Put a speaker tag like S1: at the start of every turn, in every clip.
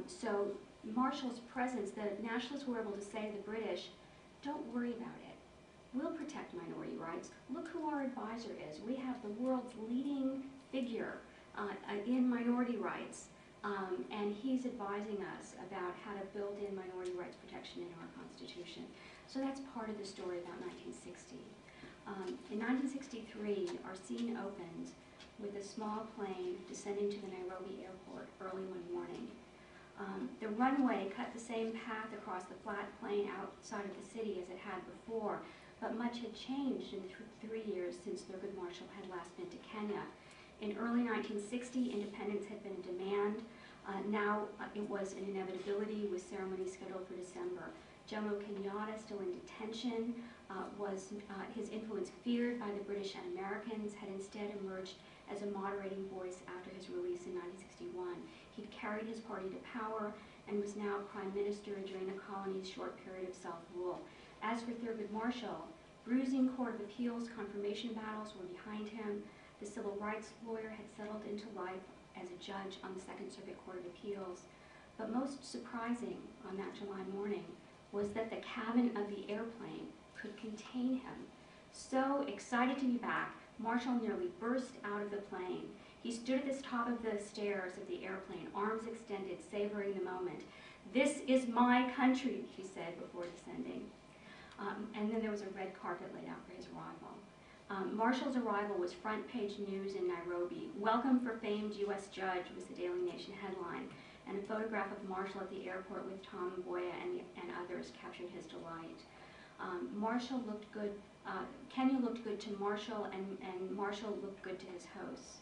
S1: So Marshall's presence, the nationalists were able to say to the British, don't worry about it. We'll protect minority rights. Look who our advisor is. We have the world's leading figure in minority rights, and he's advising us about how to build in minority rights protection in our Constitution. So that's part of the story about 1960. In 1963, our scene opens with a small plane descending to the Nairobi airport early one morning. The runway cut the same path across the flat plain outside of the city as it had before, but much had changed in the 3 years since Thurgood Marshall had last been to Kenya. In early 1960, independence had been a demand. Now it was an inevitability with ceremonies scheduled for December. Jomo Kenyatta, still in detention, was his influence feared by the British and Americans, had instead emerged as a moderating voice after his release in 1961. He'd carried his party to power and was now prime minister during the colony's short period of self-rule. As for Thurgood Marshall, bruising Court of Appeals confirmation battles were behind him. The civil rights lawyer had settled into life as a judge on the Second Circuit Court of Appeals. But most surprising on that July morning was that the cabin of the airplane could contain him. So excited to be back, Marshall nearly burst out of the plane. He stood at the top of the stairs of the airplane, arms extended, savoring the moment. "This is my country," he said before descending. And then there was a red carpet laid out for his arrival. Marshall's arrival was front page news in Nairobi. "Welcome for famed U.S. judge" was the Daily Nation headline, and a photograph of Marshall at the airport with Tom Mboya and others captured his delight. Marshall looked good, Kenya looked good to Marshall, and Marshall looked good to his hosts.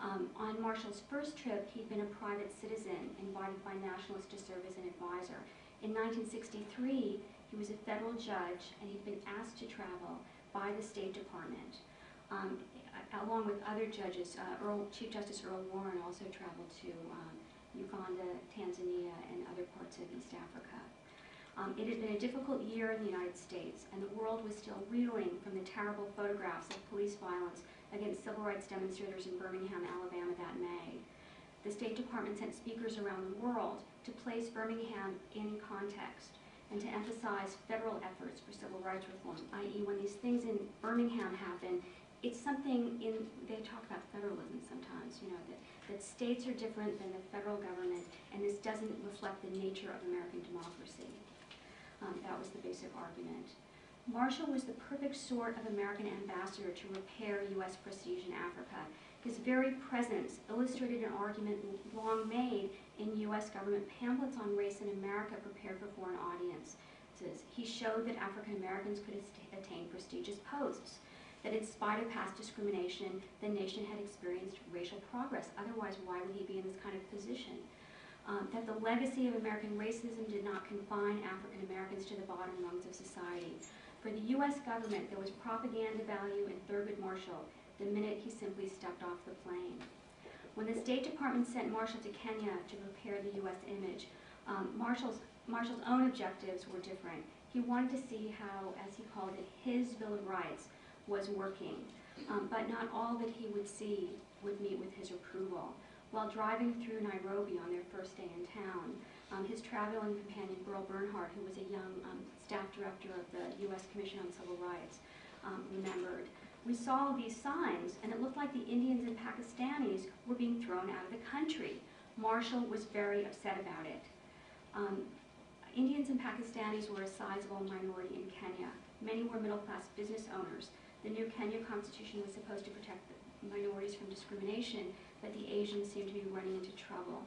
S1: On Marshall's first trip, he'd been a private citizen invited by nationalists to serve as an advisor. In 1963, he was a federal judge, and he'd been asked to travel by the State Department. Along with other judges, Chief Justice Earl Warren also traveled to Uganda, Tanzania, and other parts of East Africa. It had been a difficult year in the United States, and the world was still reeling from the terrible photographs of police violence against civil rights demonstrators in Birmingham, Alabama that May. The State Department sent speakers around the world to place Birmingham in context and to emphasize federal efforts for civil rights reform, i.e. when these things in Birmingham happen, it's something they talk about federalism sometimes, you know, that states are different than the federal government, and this doesn't reflect the nature of American democracy. That was the basic argument. Marshall was the perfect sort of American ambassador to repair U.S. prestige in Africa. His very presence illustrated an argument long made in U.S. government pamphlets on race in America prepared for foreign audiences. He showed that African Americans could attain prestigious posts, that in spite of past discrimination, the nation had experienced racial progress. Otherwise, why would he be in this kind of position? That the legacy of American racism did not confine African Americans to the bottom rungs of society. For the U.S. government, there was propaganda value in Thurgood Marshall the minute he simply stepped off the plane. When the State Department sent Marshall to Kenya to prepare the U.S. image, Marshall's own objectives were different. He wanted to see how, as he called it, his Bill of Rights was working, but not all that he would see would meet with his approval. While driving through Nairobi on their first day in town, his traveling companion, Burl Bernhardt, who was a young staff director of the U.S. Commission on Civil Rights, remembered, "We saw these signs, and it looked like the Indians and Pakistanis were being thrown out of the country." Marshall was very upset about it. Indians and Pakistanis were a sizable minority in Kenya. Many were middle-class business owners. The new Kenya Constitution was supposed to protect the minorities from discrimination, but the Asians seemed to be running into trouble.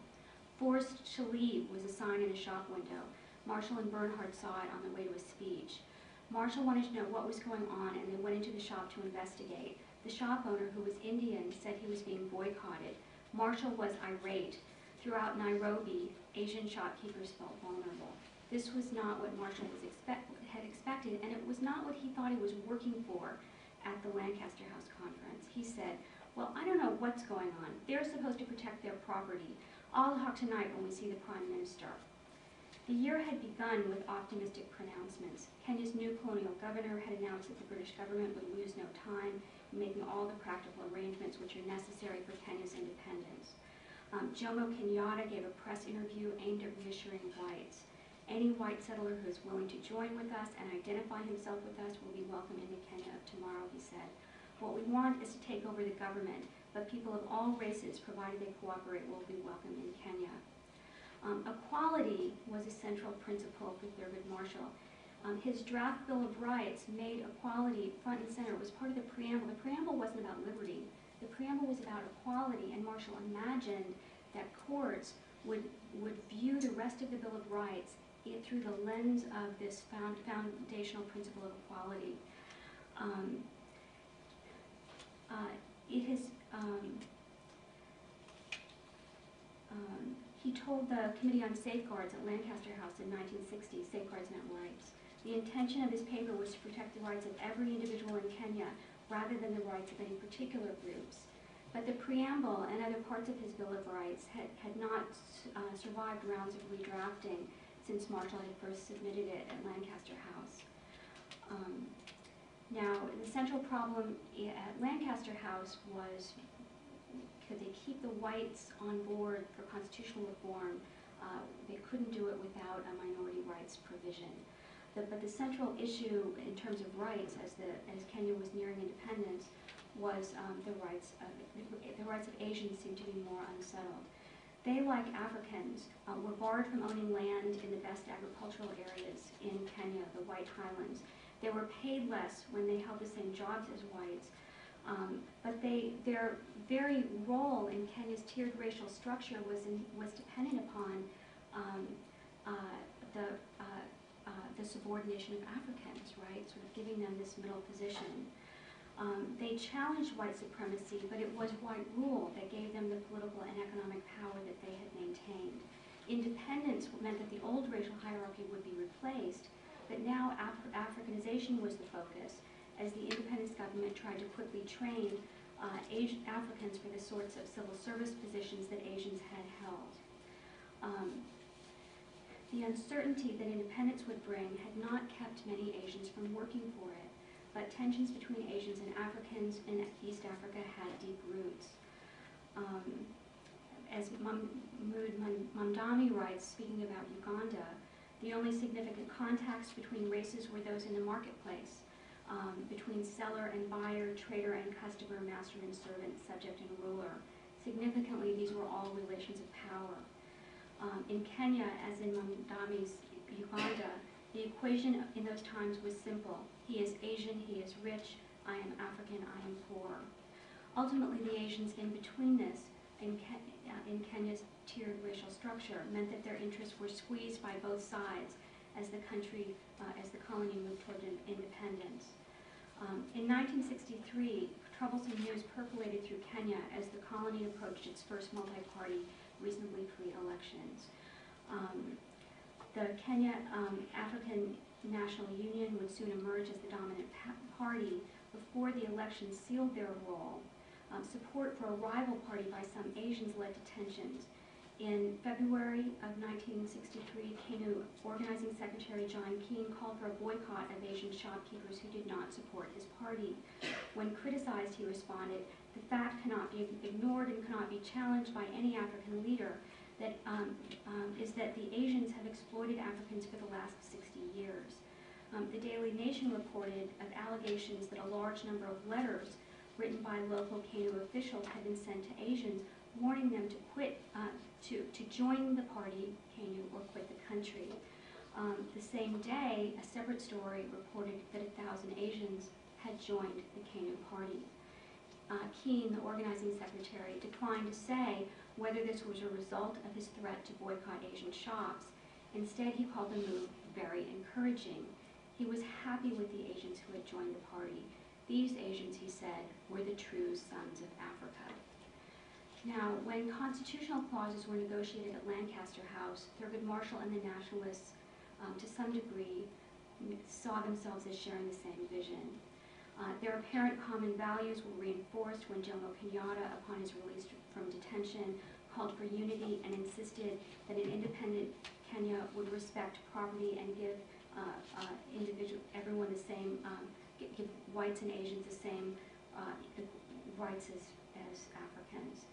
S1: "Forced to leave" was a sign in a shop window. Marshall and Bernhardt saw it on the way to a speech. Marshall wanted to know what was going on, and they went into the shop to investigate. The shop owner, who was Indian, said he was being boycotted. Marshall was irate. Throughout Nairobi, Asian shopkeepers felt vulnerable. This was not what Marshall had expected, and it was not what he thought he was working for at the Lancaster House Conference. He said, "Well, I don't know what's going on. They're supposed to protect their property. I'll talk tonight when we see the Prime Minister." The year had begun with optimistic pronouncements. Kenya's new colonial governor had announced that the British government would lose no time in making all the practical arrangements which are necessary for Kenya's independence. Jomo Kenyatta gave a press interview aimed at reassuring whites. Any white settler who is willing to join with us and identify himself with us will be welcome in the Kenya of tomorrow, he said. What we want is to take over the government, but people of all races, provided they cooperate, will be welcome in Kenya. Equality was a central principle for Thurgood Marshall. His draft Bill of Rights made equality front and center. It was part of the preamble. The preamble wasn't about liberty. The preamble was about equality, and Marshall imagined that courts would view the rest of the Bill of Rights through the lens of this foundational principle of equality. He told the Committee on Safeguards at Lancaster House in 1960, Safeguards Not Rights. The intention of his paper was to protect the rights of every individual in Kenya rather than the rights of any particular groups. But the preamble and other parts of his Bill of Rights had not survived rounds of redrafting since Marshall had first submitted it at Lancaster House. Now, the central problem at Lancaster House was, could they keep the whites on board for constitutional reform? They couldn't do it without a minority rights provision. But the central issue in terms of rights, as Kenya was nearing independence, was the rights of Asians seemed to be more unsettled. They, like Africans, were barred from owning land in the best agricultural areas in Kenya, the White Highlands. They were paid less when they held the same jobs as whites, but their very role in Kenya's tiered racial structure was dependent upon the subordination of Africans, right? Sort of giving them this middle position. They challenged white supremacy, but it was white rule that gave them the political and economic power that they had maintained. Independence meant that the old racial hierarchy would be replaced, but now Africanization was the focus, as the independence government tried to quickly train Asian Africans for the sorts of civil service positions that Asians had held. The uncertainty that independence would bring had not kept many Asians from working for it, but tensions between Asians and Africans in East Africa had deep roots. As Mahmoud Mamdani writes, speaking about Uganda, the only significant contacts between races were those in the marketplace, between seller and buyer, trader and customer, master and servant, subject and ruler. Significantly, these were all relations of power. In Kenya, as in Mamdani's Uganda, the equation in those times was simple. He is Asian, he is rich, I am African, I am poor. Ultimately, the Asians in between this, in Kenya's tiered racial structure, meant that their interests were squeezed by both sides as the country, as the colony moved toward independence. In 1963, troublesome news percolated through Kenya as the colony approached its first multi-party, reasonably free elections. The Kenya African National Union would soon emerge as the dominant party. Before the election sealed their role, support for a rival party by some Asians led to tensions. In February of 1963, KANU Organizing Secretary John Keane called for a boycott of Asian shopkeepers who did not support his party. When criticized, he responded, "The fact cannot be ignored and cannot be challenged by any African leader that is that the Asians have exploited Africans for the last 60 years. The Daily Nation reported of allegations that a large number of letters written by local KANU officials had been sent to Asians warning them to quit, to join the party, KANU, or quit the country. The same day, a separate story reported that 1,000 Asians had joined the KANU party. Keane, the organizing secretary, declined to say whether this was a result of his threat to boycott Asian shops. Instead, he called the move very encouraging. He was happy with the Asians who had joined the party. These Asians, he said, were the true sons of Africa. Now, when constitutional clauses were negotiated at Lancaster House, Thurgood Marshall and the Nationalists, to some degree, saw themselves as sharing the same vision. Their apparent common values were reinforced when Jomo Kenyatta, upon his release from detention, called for unity and insisted that an independent Kenya would respect property and give everyone the same, give whites and Asians the same rights as Africans.